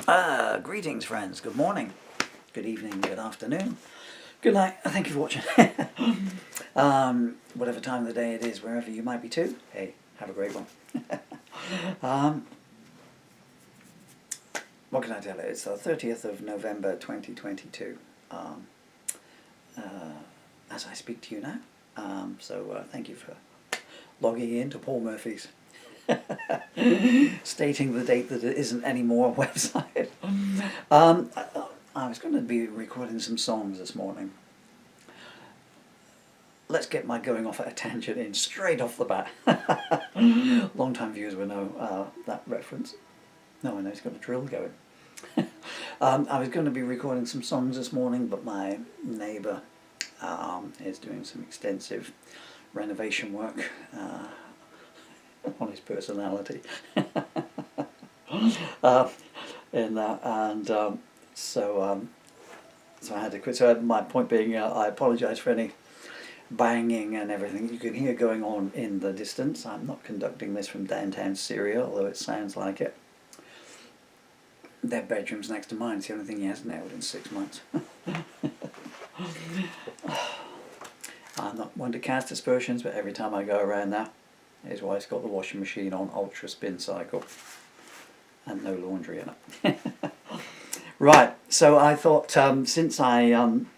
Greetings friends, good morning, good evening, good afternoon, good night, thank you for watching. Whatever time of the day it is, wherever you might be too, hey, have a great one. What can I tell you, it's the 30th of November 2022, as I speak to you now, so thank you for logging in to Paul Murphy's stating the date that it isn't anymore website. I was going to be recording some songs this morning. Let's get my going off at a tangent in straight off the bat. Long time viewers will know that reference. No, I know it's got a drill going. I was going to be recording some songs this morning, but my neighbour is doing some extensive renovation work on his personality. So I had to quit. So my point being, I apologise for any banging and everything you can hear going on in the distance. I'm not conducting this from downtown Syria, although it sounds like it. Their bedroom's next to mine. It's the only thing he has nailed in 6 months. I'm not one to cast aspersions, but every time I go around now, his wife's got the washing machine on ultra spin cycle and no laundry in it. Right, so I thought since you've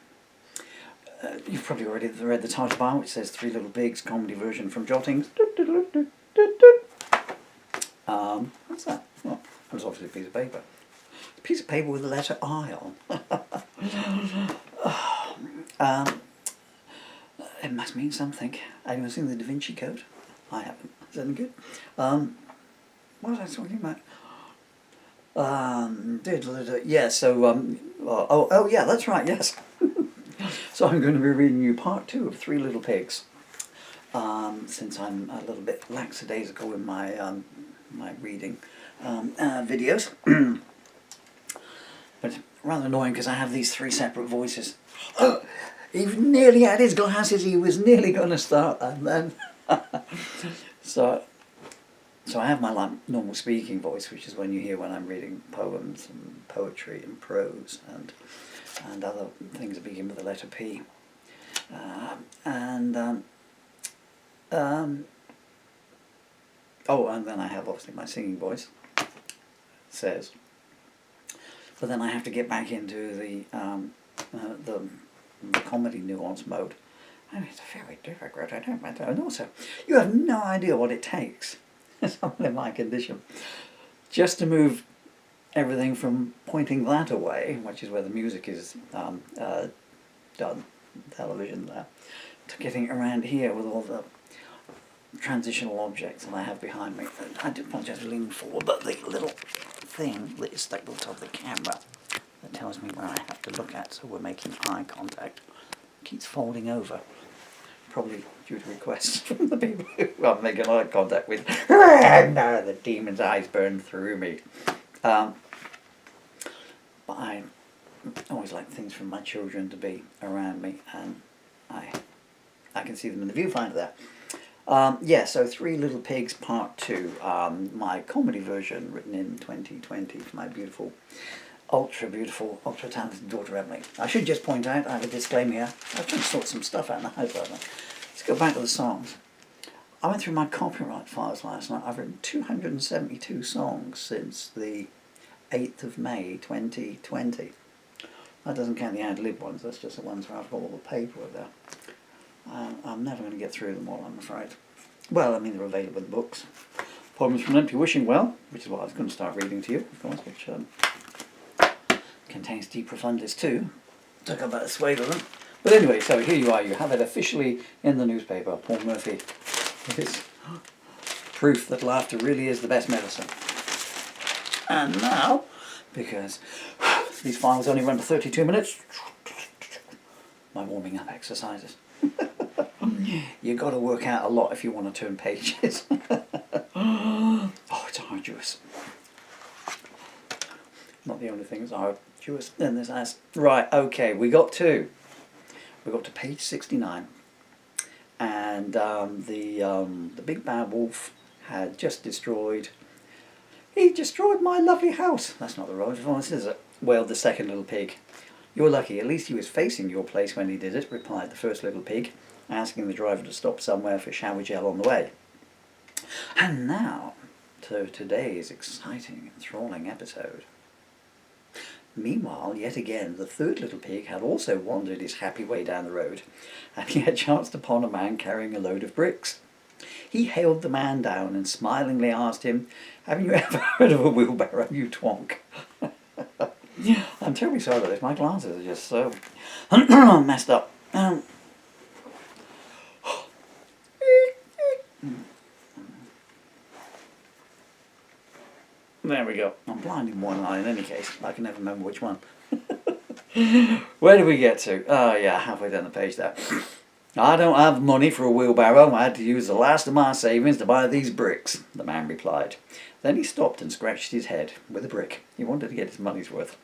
probably already read the title bar, which says Three Little Pigs comedy version from Jottings. What's that? Well, that was obviously a piece of paper. A piece of paper with the letter I on. It must mean something. Anyone seen the Da Vinci Code? I haven't. Is that any good? What was I talking about? Yeah, so, oh yeah, that's right, yes. So I'm going to be reading you part 2 of Three Little Pigs. Since I'm a little bit lackadaisical in my my reading videos. But rather annoying because I have these 3 separate voices. He nearly had his glasses, he was nearly going to start, and then... So I have my normal speaking voice, which is when you hear when I'm reading poems and poetry and prose and other things that begin with the letter P. Oh, and then I have obviously my singing voice, says. But then I have to get back into the comedy nuance mode. And it's very difficult, and also, you have no idea what it takes, someone in my condition, just to move everything from pointing that away, which is where the music is done, television there, to getting around here with all the transitional objects that I have behind me. I do apologise for leaning forward, but the little thing that is stuck to the top of the camera that tells me where I have to look at, so we're making eye contact, keeps folding over. Probably due to requests from the people who I'm making eye contact with. No, the demon's eyes burn through me. But I always like things from my children to be around me, and I can see them in the viewfinder there. Yeah, so Three Little Pigs Part 2, my comedy version written in 2020 for my beautiful, ultra talented daughter Emily. I should just point out, I have a disclaimer here, I've trying to sort some stuff out in the house right now. Let's go back to the songs. I went through my copyright files last night. I've written 272 songs since the 8th of May 2020. That doesn't count the ad-lib ones, that's just the ones where I've got all the paper there. I'm never going to get through them all, I'm afraid. Well, I mean, they're available in books. Poems from an Empty Wishing Well, which is what I was going to start reading to you, of course, which contains De Profundis too. Took about a swathe of them. But anyway, so here you are, you have it officially in the newspaper. Paul Murphy is proof that laughter really is the best medicine. And now, because these files only run for 32 minutes, my warming up exercises. You've got to work out a lot if you want to turn pages. Oh, it's arduous. Not the only thing that's arduous in this ass. Right, okay, we got to page 69, and the big bad wolf had just destroyed He destroyed my lovely house. That's not the right voice, is it? Wailed the second little pig. You're lucky. At least he was facing your place when he did it, replied the first little pig, asking the driver to stop somewhere for shower gel on the way. And now to today's exciting, enthralling episode. Meanwhile, yet again, the third little pig had also wandered his happy way down the road, and he had chanced upon a man carrying a load of bricks. He hailed the man down and smilingly asked him, "Haven't you ever heard of a wheelbarrow, you twonk?" I'm terribly sorry about this. My glasses are just so messed up. There we go. I'm blind in one eye in any case. I can never remember which one. Where did we get to? Oh yeah, halfway down the page there. I don't have money for a wheelbarrow. I had to use the last of my savings to buy these bricks, the man replied. Then he stopped and scratched his head with a brick. He wanted to get his money's worth.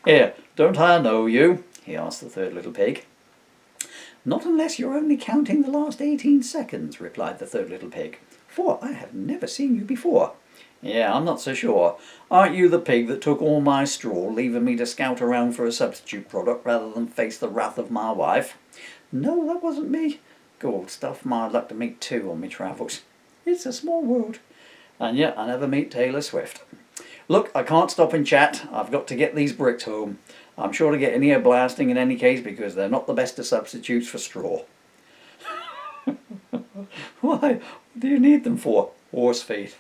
Here, don't I know you? He asked the third little pig. Not unless you're only counting the last 18 seconds, replied the third little pig, for I have never seen you before. Yeah, I'm not so sure. Aren't you the pig that took all my straw, leaving me to scout around for a substitute product rather than face the wrath of my wife? No, that wasn't me. Good stuff, my luck to meet two on me travels. It's a small world. And yet I never meet Taylor Swift. Look, I can't stop and chat. I've got to get these bricks home. I'm sure to get an ear blasting in any case because they're not the best of substitutes for straw. Why? What do you need them for? Horse feed.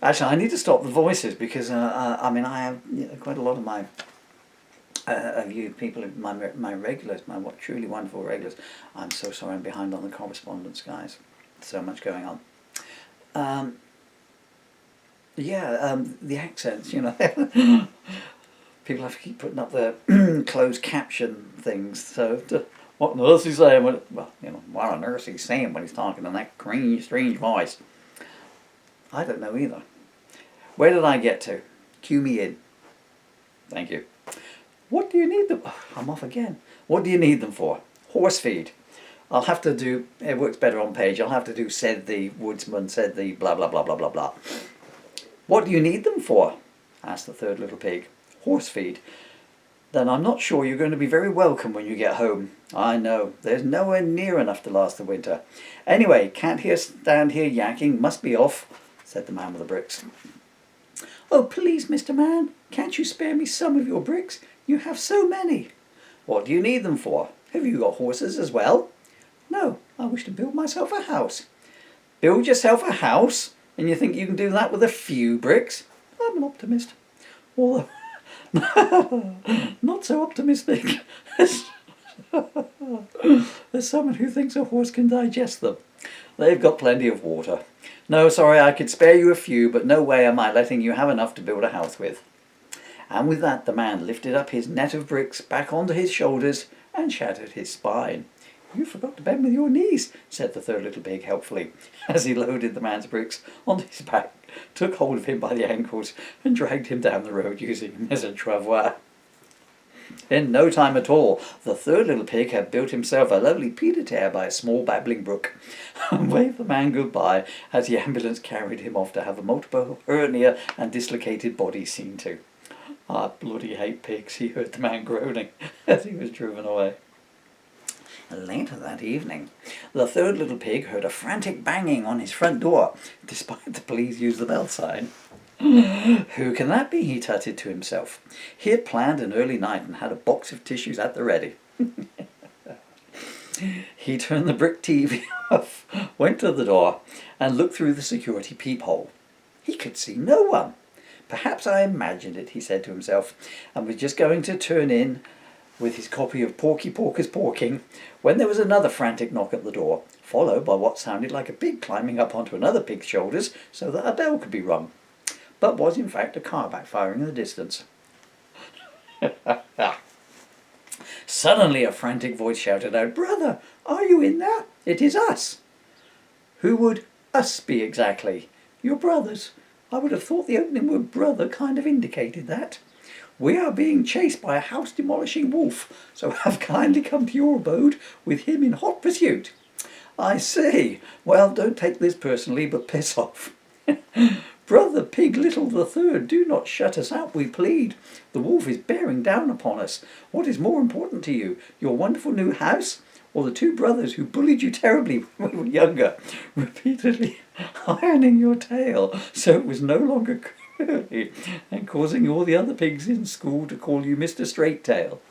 Actually, I need to stop the voices because I mean I have quite a lot of my you people, my regulars, my truly wonderful regulars. I'm so sorry I'm behind on the correspondence, guys. So much going on. The accents, people have to keep putting up the closed caption things. So, what on earth is he saying? What on earth is he saying when he's talking in that strange voice? I don't know either. Where did I get to? Cue me in. Thank you. What do you need them? Oh, I'm off again. What do you need them for? Horse feed. I'll have to do. It works better on page. I'll have to do. Said the woodsman. Said the blah blah blah blah blah blah. What do you need them for? Asked the third little pig. Horse feed. Then I'm not sure you're going to be very welcome when you get home. I know, there's nowhere near enough to last the winter. Anyway, can't stand here yakking, must be off, said the man with the bricks. Oh, please, Mr. Man, can't you spare me some of your bricks? You have so many. What do you need them for? Have you got horses as well? No, I wish to build myself a house. Build yourself a house? And you think you can do that with a few bricks? I'm an optimist. Although, not so optimistic. There's someone who thinks a horse can digest them. They've got plenty of water. No, sorry, I could spare you a few, but no way am I letting you have enough to build a house with. And with that, the man lifted up his net of bricks back onto his shoulders and shattered his spine. You forgot to bend with your knees, said the third little pig helpfully, as he loaded the man's bricks onto his back, took hold of him by the ankles, and dragged him down the road using him as a travois. In no time at all, the third little pig had built himself a lovely pied-à-terre by a small babbling brook, and waved the man goodbye as the ambulance carried him off to have a multiple hernia and dislocated body seen to. I bloody hate pigs, he heard the man groaning as he was driven away. Later that evening, the third little pig heard a frantic banging on his front door, despite the please use the bell sign. Who can that be, he tutted to himself. He had planned an early night and had a box of tissues at the ready. He turned the brick TV off, went to the door, and looked through the security peephole. He could see no one. Perhaps I imagined it, he said to himself, and was just going to turn in with his copy of Porky Porker's Porking, when there was another frantic knock at the door, followed by what sounded like a pig climbing up onto another pig's shoulders so that a bell could be rung, but was in fact a car backfiring in the distance. Suddenly a frantic voice shouted out, "Brother, are you in there? It is us." Who would us be exactly? Your brothers. I would have thought the opening word brother kind of indicated that. We are being chased by a house-demolishing wolf, so have kindly come to your abode with him in hot pursuit. I see. Well, don't take this personally, but piss off. Brother Pig Little the Third, do not shut us out, we plead. The wolf is bearing down upon us. What is more important to you, your wonderful new house, or the two brothers who bullied you terribly when we were younger, repeatedly ironing your tail so it was no longer curly and causing all the other pigs in school to call you Mr. Straight Tail?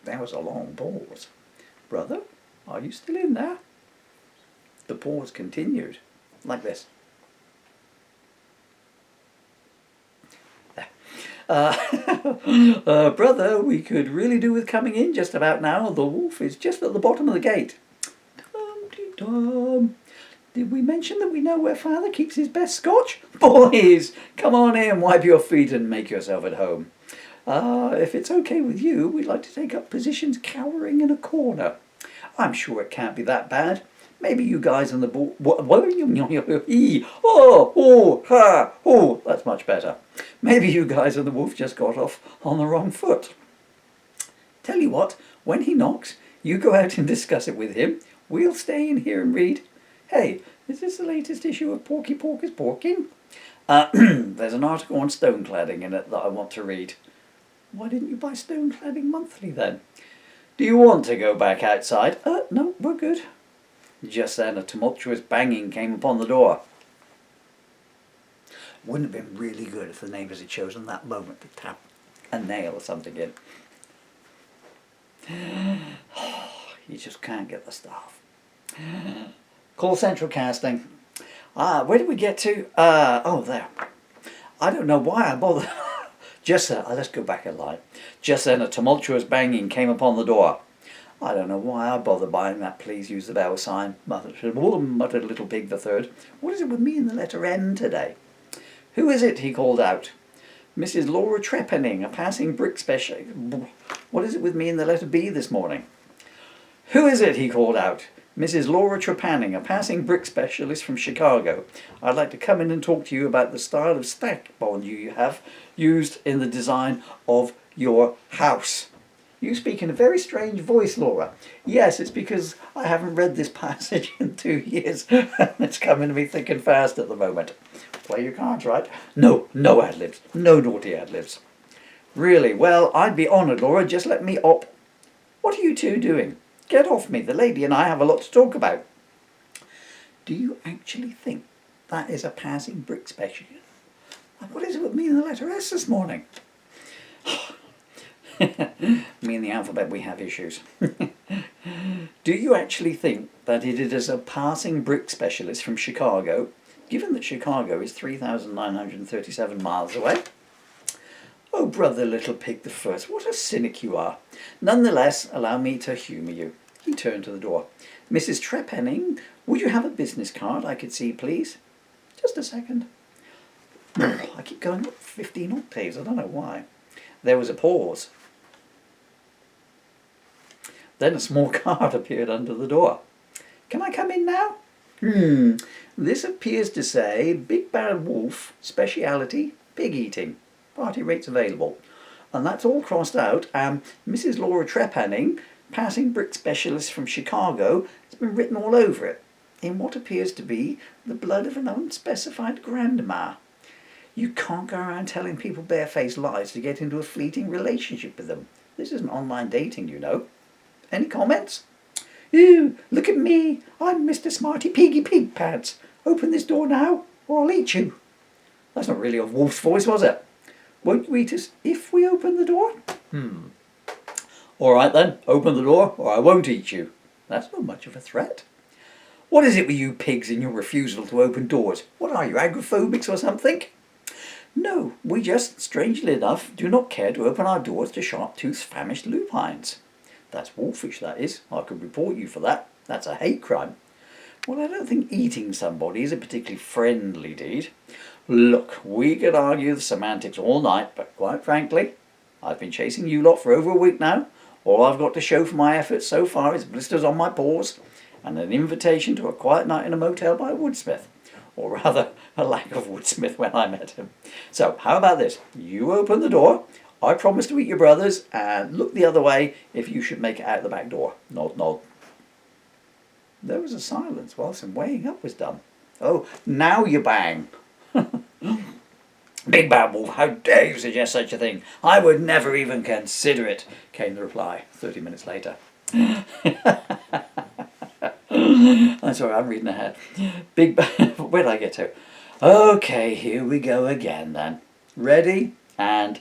There was a long pause. Brother, are you still in there? The pause continued, like this. Brother, we could really do with coming in just about now. The wolf is just at the bottom of the gate. Dum-de-dum. Did we mention that we know where Father keeps his best scotch? Boys, come on in, wipe your feet and make yourself at home. If it's okay with you, we'd like to take up positions cowering in a corner. I'm sure it can't be that bad. Maybe you guys on the ball... Oh, that's much better. Maybe you guys on the wolf just got off on the wrong foot. Tell you what, when he knocks, you go out and discuss it with him. We'll stay in here and read. Hey, is this the latest issue of Porky Pork is Porking? There's an article on stone cladding in it that I want to read. Why didn't you buy Stone Cladding Monthly then? Do you want to go back outside? No, we're good. Just then a tumultuous banging came upon the door. Wouldn't have been really good if the neighbours had chosen that moment to tap a nail or something in. You just can't get the staff. Call Central Casting. Where did we get to? Oh, there. I don't know why I bothered. Just then, let's go back a line. Just then a tumultuous banging came upon the door. I don't know why I bother buying that please use the bell sign, muttered Little Pig the Third. What is it with me and the letter N today? Who is it? He called out. Mrs. Laura Trepanning, a passing brick specialist. What is it with me and the letter B this morning? Who is it? He called out. Mrs. Laura Trepanning, a passing brick specialist from Chicago. I'd like to come in and talk to you about the style of stack bond you have used in the design of your house. You speak in a very strange voice, Laura. Yes, it's because I haven't read this passage in 2 years. It's coming to me thick and fast at the moment. Play your cards right. No ad-libs. No naughty ad-libs. Really, well, I'd be honoured, Laura. Just let me op. What are you two doing? Get off me. The lady and I have a lot to talk about. Do you actually think that is a passing brick specialist? What is it with me and the letter S this morning? Me and the alphabet, we have issues. Do you actually think that it is a passing brick specialist from Chicago, given that Chicago is 3,937 miles away? Oh, brother Little Pig the First, what a cynic you are. Nonetheless, allow me to humour you. He turned to the door. Mrs. Trepanning, would you have a business card I could see, please? Just a second. I keep going up 15 octaves, I don't know why. There was a pause. Then a small card appeared under the door. Can I come in now? This appears to say Big Bad Wolf, speciality, pig eating. Party rates available. And that's all crossed out. Mrs. Laura Trepanning, passing brick specialist from Chicago, has been written all over it, in what appears to be the blood of an unspecified grandma. You can't go around telling people barefaced lies to get into a fleeting relationship with them. This isn't online dating, you know. Any comments? Ew, look at me. I'm Mr. Smarty Piggy Pig Pants. Open this door now, or I'll eat you. That's not really a wolf's voice, was it? Won't you eat us if we open the door? All right then, open the door, or I won't eat you. That's not much of a threat. What is it with you pigs and your refusal to open doors? What are you, agoraphobics or something? No, we just, strangely enough, do not care to open our doors to sharp-toothed, famished lupines. That's wolfish, that is. I could report you for that. That's a hate crime. Well, I don't think eating somebody is a particularly friendly deed. Look, we could argue the semantics all night, but quite frankly, I've been chasing you lot for over a week now. All I've got to show for my efforts so far is blisters on my paws and an invitation to a quiet night in a motel by Wordsworth. Or rather, a lack of Wordsworth when I met him. So, how about this? You open the door, I promise to eat your brothers, and look the other way if you should make it out the back door. Nod, nod. There was a silence while some weighing up was done. Oh, now you bang. Big bad wolf, how dare you suggest such a thing? I would never even consider it, came the reply 30 minutes later. I'm sorry, I'm reading ahead. Big bad, where did I get to? Okay, here we go again then. Ready? And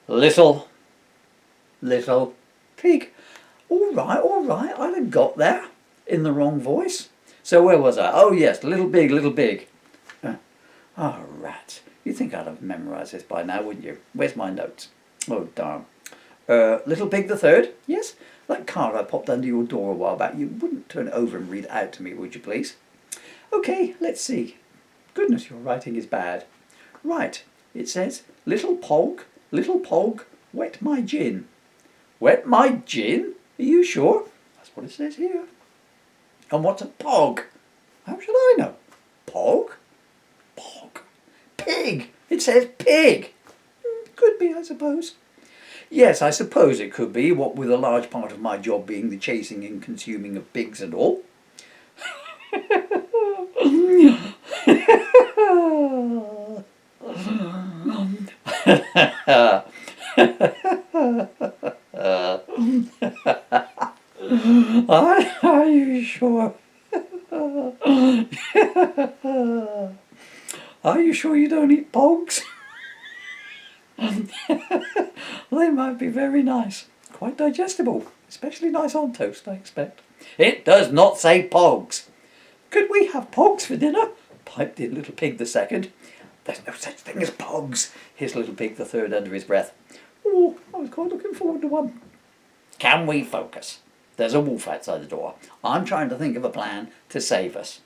little pig. All right, I'd have got there in the wrong voice. So where was I? Oh yes, little pig. Oh, rat. You'd think I'd have memorised this by now, wouldn't you? Where's my notes? Oh, darn. Little Pig the Third? Yes? That card I popped under your door a while back, you wouldn't turn it over and read it out to me, would you please? OK, let's see. Goodness, your writing is bad. Right, it says, little pog, wet my gin. Wet my gin? Are you sure? That's what it says here. And what's a pog? How should I know? Pog? Pig! It says pig! Could be, I suppose. Yes, I suppose it could be, what with a large part of my job being the chasing and consuming of pigs and all. Are you sure? Are you sure you don't eat pogs? They might be very nice. Quite digestible. Especially nice on toast, I expect. It does not say pogs. Could we have pogs for dinner? Piped in Little Pig the Second. There's no such thing as pogs, hissed Little Pig the Third under his breath. Oh, I was quite looking forward to one. Can we focus? There's a wolf outside the door. I'm trying to think of a plan to save us.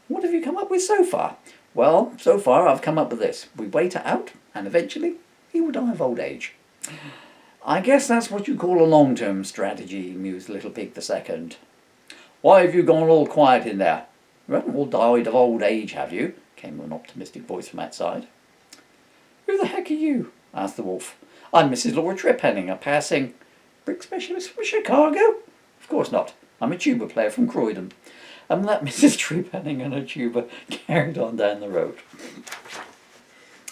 What have you come up with so far? Well, so far I've come up with this. We wait it out, and eventually he will die of old age. I guess that's what you call a long-term strategy, mused Little Pig the Second. Why have you gone all quiet in there? You haven't all died of old age, have you? Came an optimistic voice from outside. Who the heck are you? Asked the wolf. I'm Mrs. Laura Trepenning, a passing brick specialist from Chicago. Of course not. I'm a tuba player from Croydon. And that Mrs. Trepenning and her tuba carried on down the road.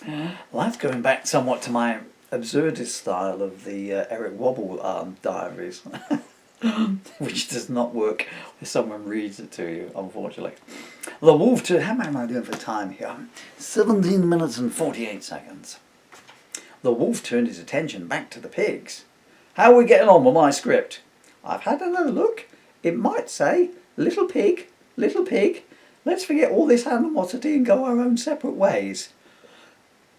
Well, that's going back somewhat to my absurdist style of the Eric Wobble diaries, which does not work if someone reads it to you, unfortunately. The wolf turned... How am I doing for time here? 17 minutes and 48 seconds. The wolf turned his attention back to the pigs. How are we getting on with my script? I've had another look. It might say, little pig, let's forget all this animosity and go our own separate ways.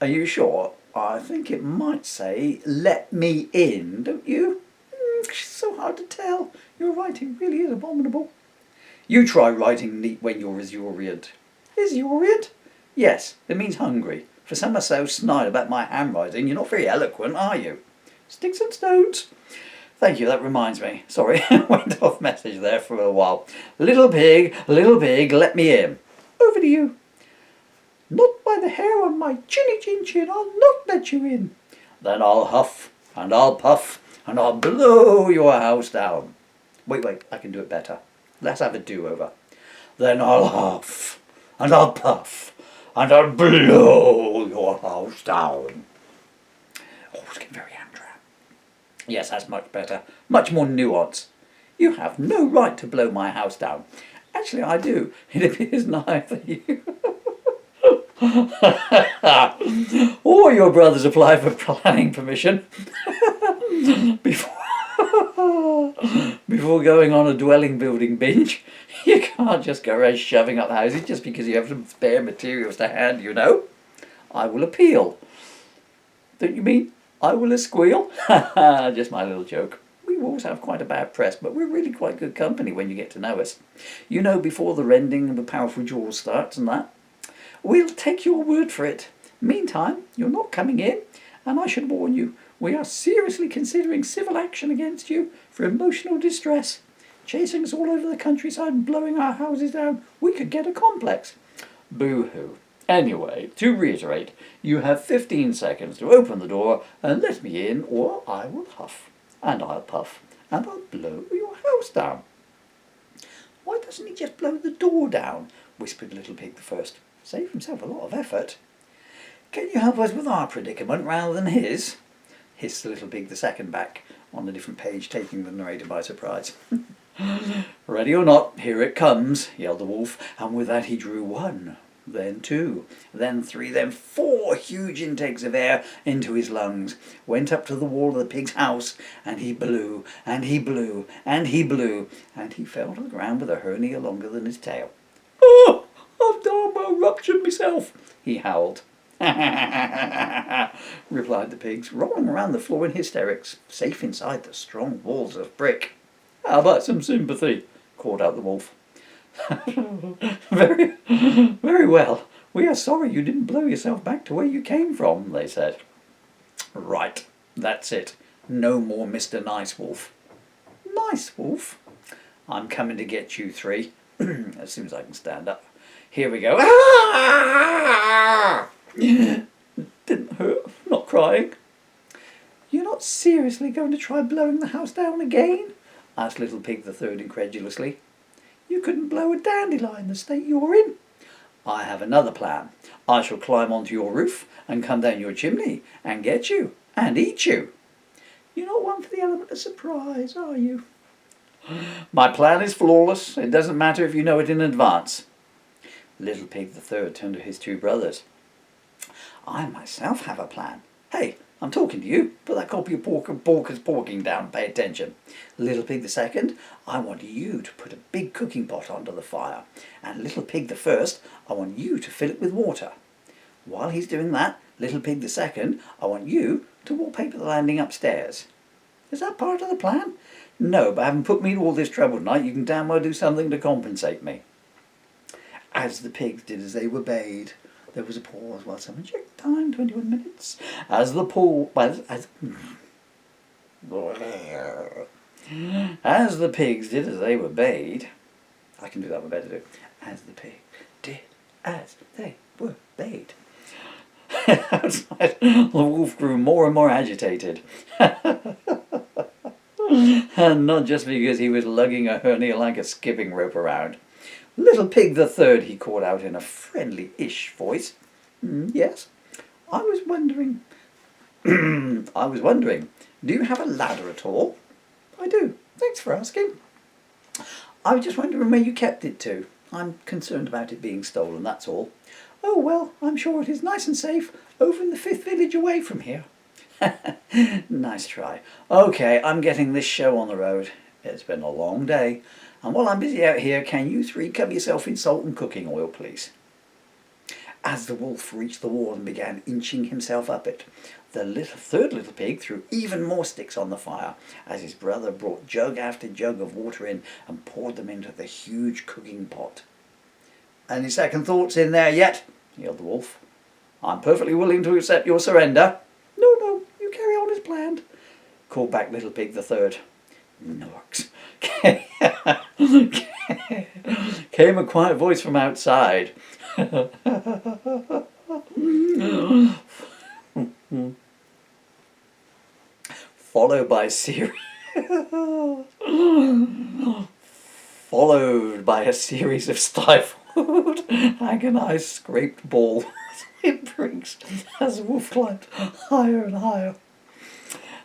Are you sure? I think it might say, let me in, don't you? It's so hard to tell. Your writing really is abominable. You try writing neat when you're esurient. Esurient? Yes, it means hungry. For someone so snide about my handwriting, you're not very eloquent, are you? Sticks and stones. Thank you, that reminds me. Sorry, I went off message there for a while. Little pig, let me in. Over to you. Not by the hair on my chin, I'll not let you in. Then I'll huff, and I'll puff, and I'll blow your house down. Wait, I can do it better. Let's have a do-over. Then I'll huff, and I'll puff, and I'll blow your house down. Oh, it's getting very ham-trap. Yes, that's much better. Much more nuance. You have no right to blow my house down. Actually, I do. It appears neither you... or your brothers apply for planning permission before going on a dwelling building binge. You can't just go around shoving up houses just because you have some spare materials to hand, you know. I will appeal. Don't you mean I will squeal? Just my little joke. We wolves have quite a bad press, but we're really quite good company when you get to know us. You know, before the rending of the powerful jaws starts and that. We'll take your word for it. Meantime, you're not coming in, and I should warn you, we are seriously considering civil action against you for emotional distress. Chasing us all over the countryside and blowing our houses down, we could get a complex. Boo-hoo. Anyway, to reiterate, you have 15 seconds to open the door and let me in, or I will huff, and I'll puff, and I'll blow your house down. Why doesn't he just blow the door down? Whispered Little Pig the First. Save himself a lot of effort. Can you help us with our predicament rather than his? Hissed the little pig the second back on a different page, taking the narrator by surprise. Ready or not, here it comes, yelled the wolf, and with that he drew 1, then 2, then 3, then 4 huge intakes of air into his lungs, went up to the wall of the pig's house, and he blew, and he blew, and he blew, and he fell to the ground with a hernia longer than his tail. "Oh, I've darn ruptured myself," he howled. Replied the pigs, rolling around the floor in hysterics, safe inside the strong walls of brick. "How about some sympathy?" called out the wolf. Very, very well. We are sorry you didn't blow yourself back to where you came from," they said. "Right, that's it. No more Mr. Nice Wolf." "Nice Wolf? I'm coming to get you 3, as soon as I can stand up. Here we go." Didn't hurt, not crying. "You're not seriously going to try blowing the house down again?" asked Little Pig the Third incredulously. "You couldn't blow a dandelion the state you're in." "I have another plan. I shall climb onto your roof and come down your chimney and get you and eat you." "You're not one for the element of surprise, are you?" "My plan is flawless. It doesn't matter if you know it in advance." Little Pig the Third turned to his 2 brothers. "I myself have a plan. Hey, I'm talking to you. Put that copy of Porker's Porking down. Pay attention. Little Pig the Second, I want you to put a big cooking pot onto the fire. And Little Pig the First, I want you to fill it with water. While he's doing that, Little Pig the Second, I want you to wallpaper the landing upstairs. Is that part of the plan? No, but having put me to all this trouble tonight, you can damn well do something to compensate me." As the pigs did as they were bade, there was a pause while someone checked the time, 21 minutes. As the pigs did as they were bade, I can do that one better too. As the pig did as they were bade. Outside, the wolf grew more and more agitated. And not just because he was lugging a hernia like a skipping rope around. "Little Pig the Third," he called out in a friendly-ish voice. "Yes? I was wondering, do you have a ladder at all?" "I do. Thanks for asking." "I was just wondering where you kept it to. I'm concerned about it being stolen, that's all." "Oh, well, I'm sure it is nice and safe over in the 5th village away from here." Nice try. "Okay, I'm getting this show on the road. It's been a long day. And while I'm busy out here, can you 3 cover yourself in salt and cooking oil, please?" As the wolf reached the wall and began inching himself up it, the third little pig threw even more sticks on the fire as his brother brought jug after jug of water in and poured them into the huge cooking pot. "Any second thoughts in there yet?" yelled the wolf. "I'm perfectly willing to accept your surrender." No, you carry on as planned," called back Little Pig the Third. "Norks." Came a quiet voice from outside. Followed by a series of stifled, agonized, scraped balls in bricks as the wolf climbed higher and higher.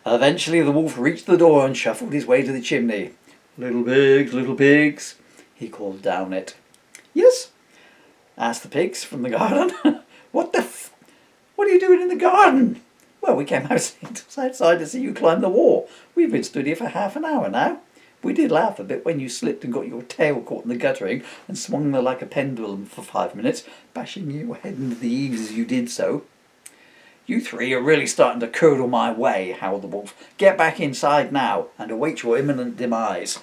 Eventually the wolf reached the door and shuffled his way to the chimney. Little pigs," he called down it. "Yes?" asked the pigs from the garden. What are you doing in the garden?" "Well, we came outside to see you climb the wall. We've been stood here for half an hour now. We did laugh a bit when you slipped and got your tail caught in the guttering and swung there like a pendulum for 5 minutes, bashing your head into the eaves as you did so." "You 3 are really starting to curdle my way," howled the wolf. "Get back inside now and await your imminent demise."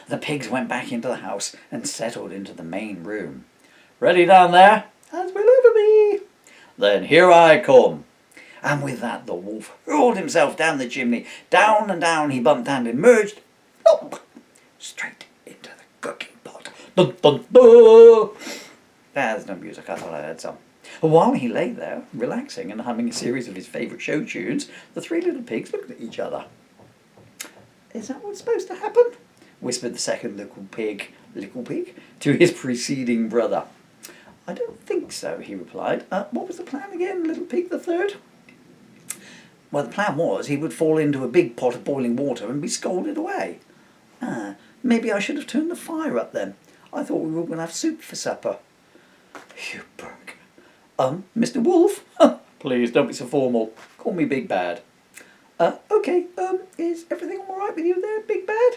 The pigs went back into the house and settled into the main room. "Ready down there?" "As will ever be." "Then here I come." And with that the wolf hurled himself down the chimney. Down and down he bumped and emerged straight into the cooking pot. Dun dun dun! There's no music, I thought I had some. While he lay there, relaxing and humming a series of his favourite show tunes, the 3 little pigs looked at each other. "Is that what's supposed to happen?" whispered the second little pig, to his preceding brother. I don't think so, he replied. What was the plan again, Little Pig the Third? Well, the plan was he would fall into a big pot of boiling water and be scolded away. Maybe I should have turned the fire up then. I thought we were going to have soup for supper. You berg. Mr. Wolf? Please, don't be so formal. Call me Big Bad. Okay, is everything all right with you there, Big Bad?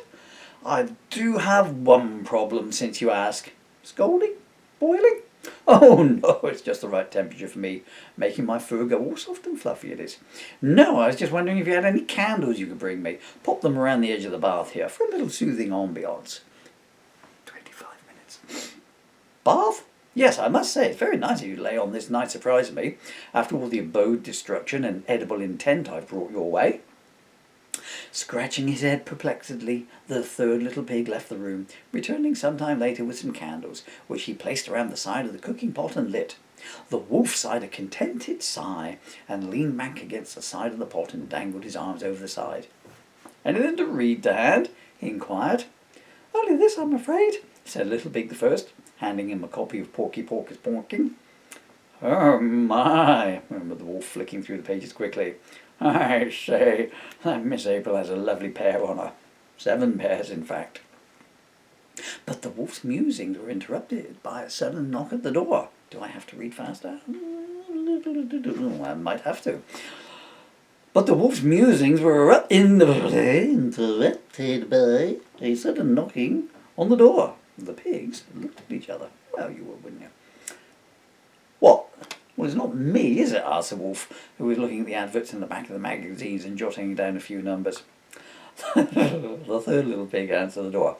I do have one problem, since you ask. Scolding? Boiling? Oh no, it's just the right temperature for me, making my fur go all soft and fluffy it is. No, I was just wondering if you had any candles you could bring me. Pop them around the edge of the bath here for a little soothing ambiance. 25 minutes. Bath? Yes, I must say, it's very nice of you to lay on this nice surprise of me, after all the abode destruction and edible intent I've brought your way. Scratching his head perplexedly, the third little pig left the room, returning some time later with some candles, which he placed around the side of the cooking pot and lit. The wolf sighed a contented sigh, and leaned back against the side of the pot and dangled his arms over the side. Anything to read to hand? He inquired. Only this, I'm afraid, said Little Pig the First, handing him a copy of Porky Porky's Porking. Oh my, murmured the wolf, flicking through the pages quickly. I say, that Miss April has a lovely pair on her. 7 pairs, in fact. But the wolf's musings were interrupted by a sudden knock at the door. Do I have to read faster? I might have to. But the wolf's musings were interrupted by a sudden knocking on the door. The pigs looked at each other. Well, you would, wouldn't you? What? Well, it's not me, is it? Asked the wolf, who was looking at the adverts in the back of the magazines and jotting down a few numbers. The third little pig answered the door.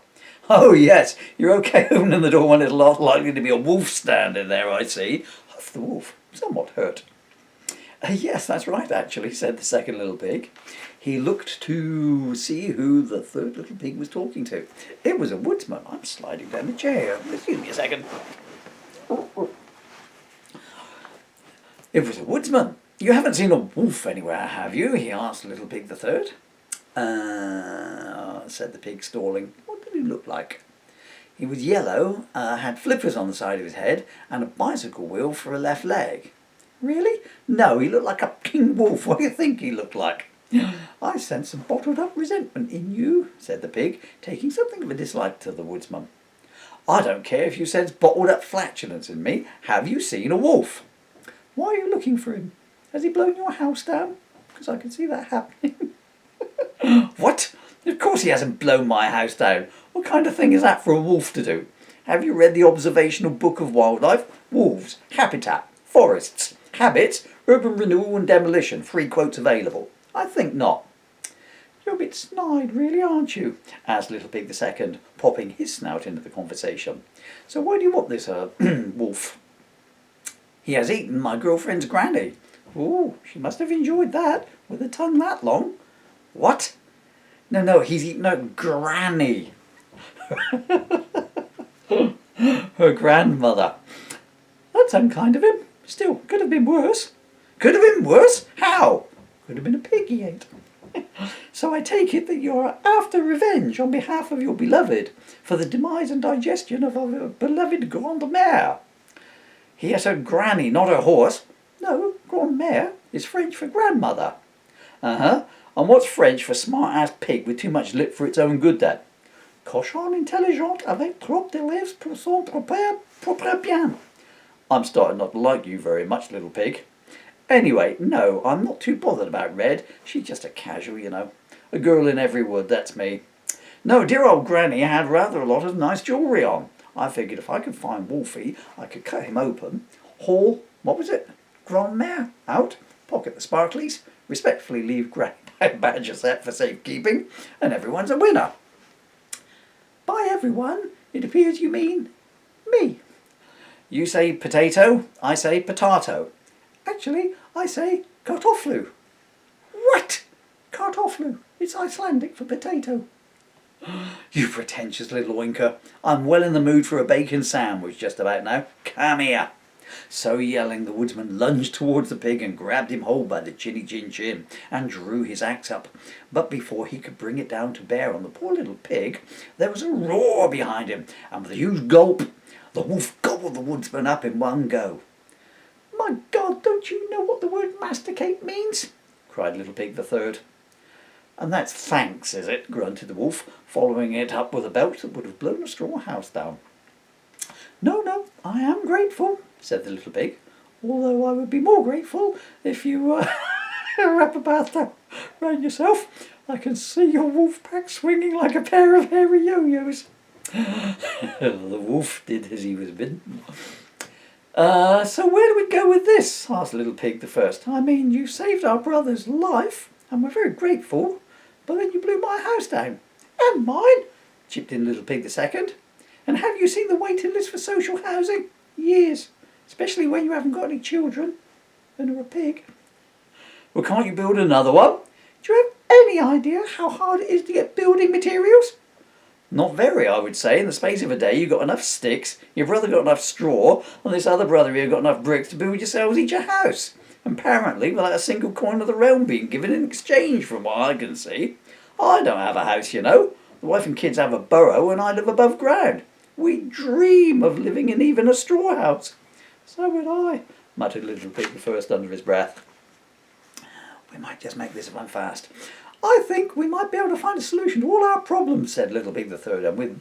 Oh, yes, you're okay opening the door when there's not likely to be a wolf standing there, I see. Huffed the wolf, somewhat hurt. Yes, that's right, actually, said the second little pig. He looked to see who the third little pig was talking to. It was a woodsman. I'm sliding down the chair. Excuse me a second. It was a woodsman. You haven't seen a wolf anywhere, have you? He asked Little Pig the Third. Said the pig, stalling. What did he look like? He was yellow, had flippers on the side of his head, and a bicycle wheel for a left leg. Really? No, he looked like a king wolf. What do you think he looked like? I sense some bottled up resentment in you, said the pig, taking something of a dislike to the woodsman. I don't care if you sense bottled up flatulence in me. Have you seen a wolf? Why are you looking for him? Has he blown your house down? Because I can see that happening. What? Of course he hasn't blown my house down. What kind of thing is that for a wolf to do? Have you read the Observational Book of Wildlife? Wolves, habitat, forests, habits, urban renewal and demolition. 3 quotes available. I think not. You're a bit snide, really, aren't you? Asked Little Pig the Second, popping his snout into the conversation. So why do you want this wolf? He has eaten my girlfriend's granny. Oh, she must have enjoyed that, with a tongue that long. What? No, he's eaten her granny. Her grandmother. That's unkind of him. Still, could have been worse. Could have been worse? How? Could have been a pig he ate. So I take it that you're after revenge on behalf of your beloved for the demise and digestion of our beloved grand-mère. He has her granny, not her horse. No, grand-mère is French for grandmother. And what's French for smart-ass pig with too much lip for its own good, then? Cochon intelligent avec trop de lèvres pour son propre bien. I'm starting not to like you very much, Little Pig. Anyway, no, I'm not too bothered about Red. She's just a casual, you know. A girl in every wood, that's me. No, dear old Granny had rather a lot of nice jewellery on. I figured if I could find Wolfie, I could cut him open, haul, what was it? Grandmère out, pocket the sparklies, respectfully leave Granny Badger set for safekeeping, and everyone's a winner. By everyone, it appears you mean me. You say potato, I say potato. Actually, I say kartofflu. What? Kartofflu. It's Icelandic for potato. You pretentious little oinker. I'm well in the mood for a bacon sandwich just about now. Come here. So yelling, the woodsman lunged towards the pig and grabbed him whole by the chinny chin and drew his axe up. But before he could bring it down to bear on the poor little pig, there was a roar behind him, and with a huge gulp, The wolf gobbled the woodsman up in one go. "My God, don't you know what the word masticate means?" cried Little Pig the third. "And that's thanks, is it?" grunted the wolf, following it up with a belt that would have blown a straw house down. "No, no, I am grateful," said the little pig, "although I would be more grateful if you wrap a bath towel round yourself. I can see your wolf pack swinging like a pair of hairy yo-yos." The wolf did as he was bidden. "So where do we go with this?" asked Little Pig the first. "I mean, you saved our brother's life, and we're very grateful, but then you blew my house down." "And mine," chipped in Little Pig the second. "And have you seen the waiting list for social housing? Years, especially when you haven't got any children and are a pig." "Well, can't you build another one?" "Do you have any idea how hard it is to get building materials?" "Not very, I would say. In the space of a day you got enough sticks, your brother got enough straw, and this other brother here got enough bricks to build yourselves each a house. Apparently without a single coin of the realm being given in exchange, from what I can see. I don't have a house, you know. The wife and kids have a burrow and I live above ground. We dream of living in even a straw house." "So would I," muttered Little Pig the first under his breath. "We might just make this one fast." "I think we might be able to find a solution to all our problems," said Little Pig the third, and with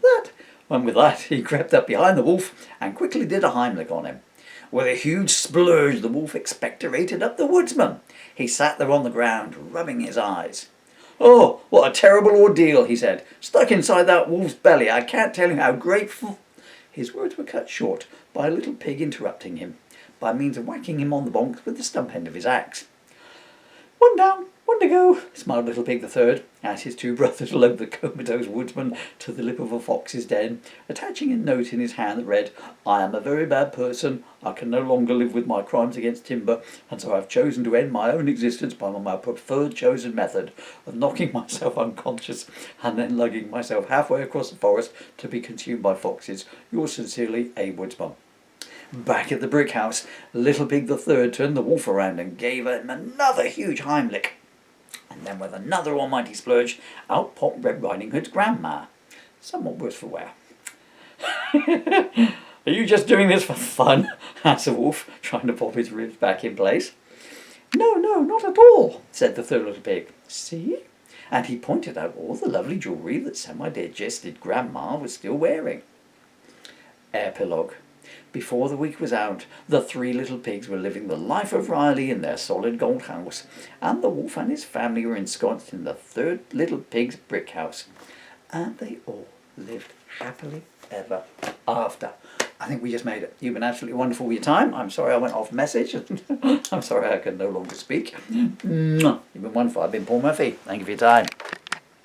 that he crept up behind the wolf and quickly did a Heimlich on him. With a huge splurge the wolf expectorated up the woodsman. He sat there on the ground, rubbing his eyes. "Oh, what a terrible ordeal," he said. "Stuck inside that wolf's belly. I can't tell you how grateful—" His words were cut short by a Little Pig interrupting him, by means of whacking him on the bonk with the stump end of his axe. "One down, one to go," smiled Little Pig the third, as his two brothers lugged the comatose woodsman to the lip of a fox's den, attaching a note in his hand that read, "I am a very bad person. I can no longer live with my crimes against timber, and so I have chosen to end my own existence by my preferred chosen method of knocking myself unconscious and then lugging myself halfway across the forest to be consumed by foxes. Yours sincerely, a woodsman." Back at the brick house, Little Pig the third turned the wolf around and gave him another huge Heimlich. And then with another almighty splurge, out popped Red Riding Hood's grandma. Somewhat worse for wear. "Are you just doing this for fun?" asked the wolf, trying to pop his ribs back in place. "No, no, not at all," said the third Little Pig. "See?" And he pointed out all the lovely jewellery that semi-digested grandma was still wearing. Epilogue. Before the week was out, the three little pigs were living the life of Riley in their solid gold house, and the wolf and his family were ensconced in the third little pig's brick house. And they all lived happily ever after. I think we just made it. You've been absolutely wonderful with your time. I'm sorry I went off message. I'm sorry I can no longer speak. You've been wonderful. I've been Paul Murphy. Thank you for your time.